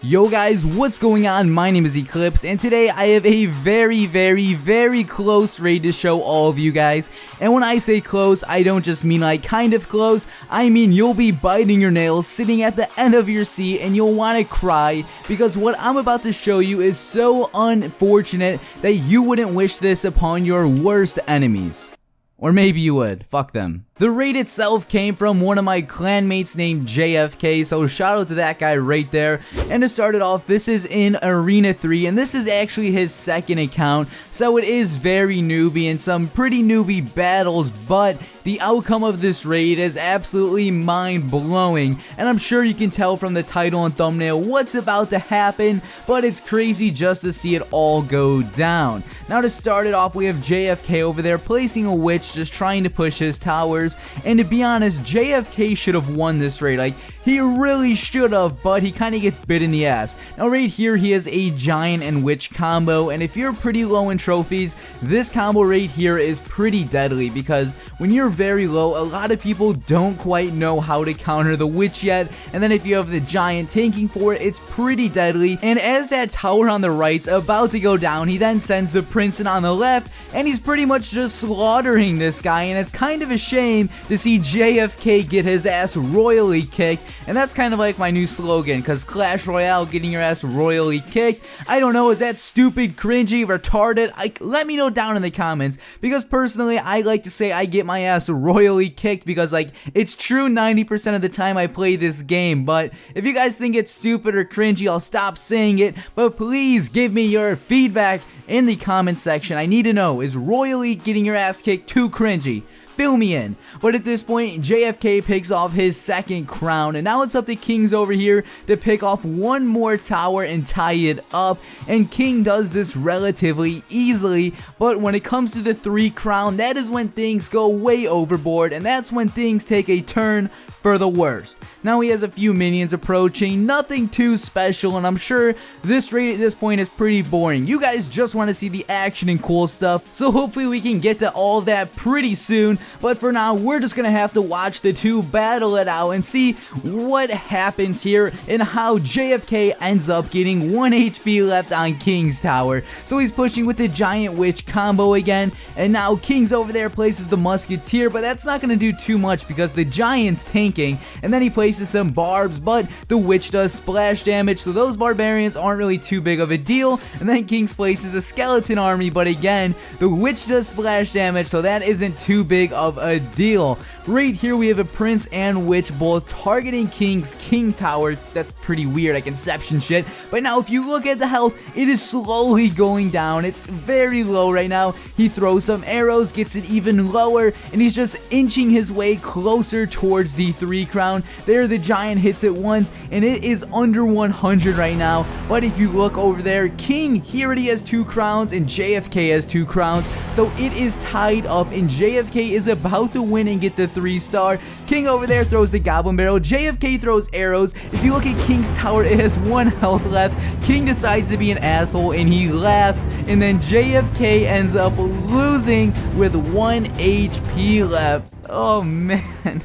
Yo guys, what's going on? My name is Eclihpse, and today I have a very close raid to show all of you guys. And when I say close, I don't just mean like kind of close, I mean you'll be biting your nails, sitting at the end of your seat, and you'll want to cry, because what I'm about to show you is so unfortunate that you wouldn't wish this upon your worst enemies. Or maybe you would, fuck them. The raid itself came from one of my clanmates named JFK, so shout out to that guy right there. And to start it off, this is in Arena 3, and this is actually his second account, so it is very newbie and some pretty newbie battles, but the outcome of this raid is absolutely mind-blowing, and I'm sure you can tell from the title and thumbnail what's about to happen, but it's crazy just to see it all go down. Now to start it off, we have JFK over there placing a witch, just trying to push his towers. And to be honest, JFK should have won this raid. Like, he really should have, but he kind of gets bit in the ass. Now right here, he has a giant and witch combo, and if you're pretty low in trophies, this combo right here is pretty deadly, because when you're very low, a lot of people don't quite know how to counter the witch yet, and then if you have the giant tanking for it, it's pretty deadly. And as that tower on the right's about to go down, he then sends the prince in on the left, and he's pretty much just slaughtering this guy, and it's kind of a shame to see JFK get his ass royally kicked. And that's kind of like my new slogan, because Clash Royale, getting your ass royally kicked, I don't know, is that stupid, cringy, retarded? Let me know down in the comments, because personally I like to say I get my ass royally kicked, because like it's true 90% of the time I play this game. But if you guys think it's stupid or cringy, I'll stop saying it, but please give me your feedback in the comment section. I need to know, is royally getting your ass kicked too cringy? Fill me in. But at this point, JFK picks off his second crown, and now it's up to Kings over here to pick off one more tower and tie it up. And King does this relatively easily, but when it comes to the 3 crown, that is when things go way overboard, and that's when things take a turn for the worst. Now he has a few minions approaching, nothing too special, and I'm sure this raid at this point is pretty boring. You guys just want to see the action and cool stuff, so hopefully we can get to all of that pretty soon. But for now, we're just gonna have to watch the two battle it out and see what happens here and how JFK ends up getting 1 HP left on King's tower. So he's pushing with the giant witch combo again, and now King's over there places the musketeer, but that's not gonna do too much because the giant's tanking, and then he places some barbs, but the witch does splash damage, so those barbarians aren't really too big of a deal. And then King's places a skeleton army, but again, the witch does splash damage, so that isn't too big of a deal. Right here we have a prince and witch both targeting King's king tower. That's pretty weird, like Inception shit. But now if you look at the health, it is slowly going down. It's very low right now. He throws some arrows, gets it even lower, and he's just inching his way closer towards the 3 crown. There the giant hits it once, and it is under 100 right now. But if you look over there, King, he already has 2 crowns, and JFK has 2 crowns, so it is tied up, and JFK is about to win and get the 3-star. King over there throws the goblin barrel, JFK throws arrows. If you look at King's tower, it has 1 health left. King decides to be an asshole and he laughs, and then JFK ends up losing with 1 HP left. Oh man,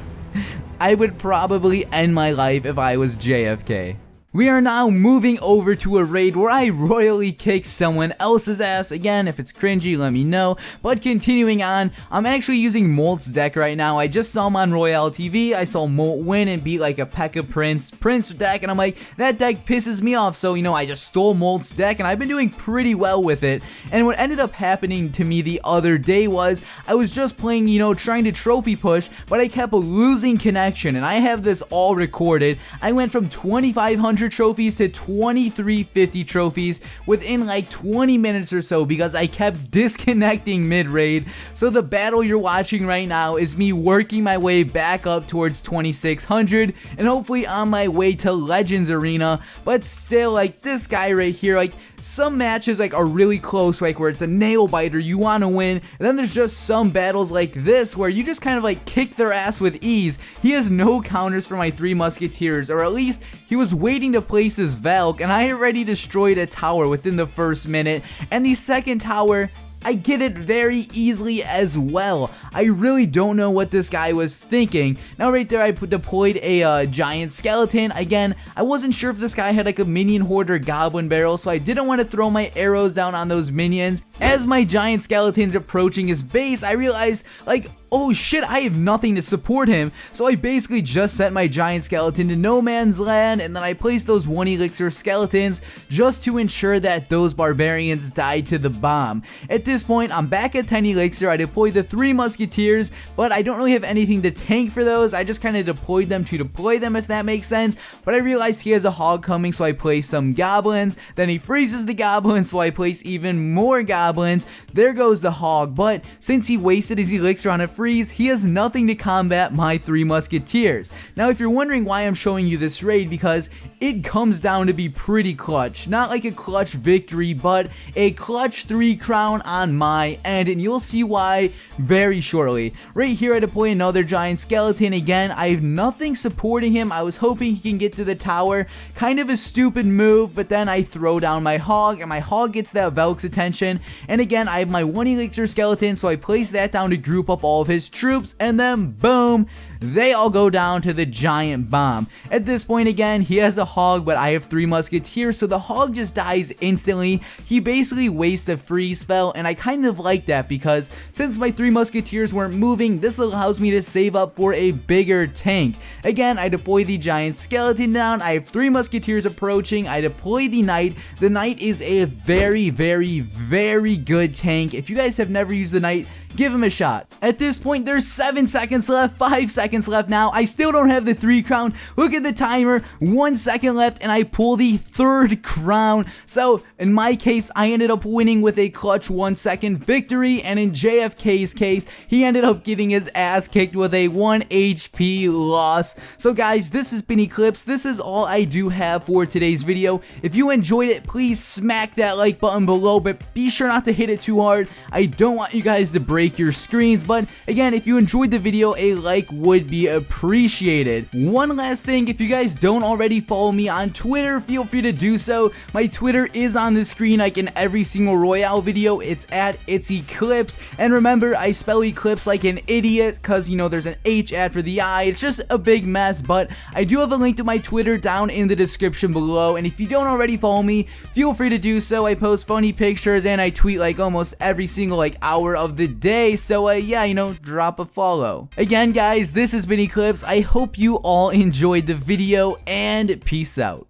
I would probably end my life if I was JFK. We are now moving over to a raid where I royally kick someone else's ass. Again, if it's cringy, let me know. But continuing on, I'm actually using Molt's deck right now. I just saw him on Royale TV. I saw Molt win and beat like a P.E.K.K.A. Prince deck, and I'm like, that deck pisses me off. So, you know, I just stole Molt's deck, and I've been doing pretty well with it. And what ended up happening to me the other day was I was just playing, you know, trying to trophy push, but I kept losing connection, and I have this all recorded. I went from 2,500 trophies to 2,350 trophies within like 20 minutes or so because I kept disconnecting mid-raid. So the battle you're watching right now is me working my way back up towards 2,600 and hopefully on my way to Legends Arena. But still, like, this guy right here, like, some matches like are really close, like where it's a nail biter, you want to win, and then there's just some battles like this where you just kind of like kick their ass with ease. He has no counters for my 3 musketeers, or at least he was waiting to place his Valk, and I already destroyed a tower within the first minute, and the second tower, I get it very easily as well. I really don't know what this guy was thinking. Now right there I deployed a giant skeleton. Again, I wasn't sure if this guy had like a minion hoarder goblin barrel, so I didn't want to throw my arrows down on those minions. As my giant skeleton's approaching his base, I realized, like, oh shit, I have nothing to support him, so I basically just sent my giant skeleton to no man's land, and then I placed those 1 elixir skeletons just to ensure that those barbarians died to the bomb. At this point, I'm back at 10 elixir. I deployed the 3 musketeers, but I don't really have anything to tank for those. I just kind of deployed them to deploy them, if that makes sense, but I realized he has a hog coming, so I placed some goblins. Then he freezes the goblins, so I place even more goblins. There goes the hog, but since he wasted his elixir on a freeze, he has nothing to combat my 3 musketeers. Now if you're wondering why I'm showing you this raid, because it comes down to be pretty clutch. Not like a clutch victory, but a clutch 3 crown on my end, and you'll see why very shortly. Right here I deploy another giant skeleton. Again, I have nothing supporting him. I was hoping he can get to the tower. Kind of a stupid move, but then I throw down my hog, and my hog gets that Velk's attention. And again, I have my 1 elixir skeleton, so I place that down to group up all of his troops, and then boom, they all go down to the giant bomb. At this point, again, he has a hog, but I have 3 musketeers, so the hog just dies instantly. He basically wastes a freeze spell, and I kind of like that because since my 3 musketeers weren't moving, this allows me to save up for a bigger tank. Again, I deploy the giant skeleton down. I have 3 musketeers approaching. I deploy the knight. The knight is a very, very, very good tank. If you guys have never used the knight, give him a shot. At this point, there's 7 seconds left, 5 seconds left now. I still don't have the 3 crown. Look at the timer, 1 second left, and I pull the 3rd crown. So in my case, I ended up winning with a clutch 1 second victory, and in JFK's case, he ended up getting his ass kicked with a 1 HP loss. So guys, this has been Eclihpse. This is all I do have for today's video. If you enjoyed it, please smack that like button below, but be sure not to hit it too hard. I don't want you guys to break your screens, but again, if you enjoyed the video, a like would be appreciated. One last thing, if you guys don't already follow me on Twitter, feel free to do so. My Twitter is on the screen like in every single Royale video. It's at Eclihpse, and remember, I spell Eclipse like an idiot because, you know, there's an H after the I. It's just a big mess, but I do have a link to my Twitter down in the description below, and if you don't already follow me, feel free to do so. I post funny pictures and I tweet like almost every single hour of the day, so yeah, you know, drop a follow. Again guys, this has been Eclihpse. I hope you all enjoyed the video, and peace out.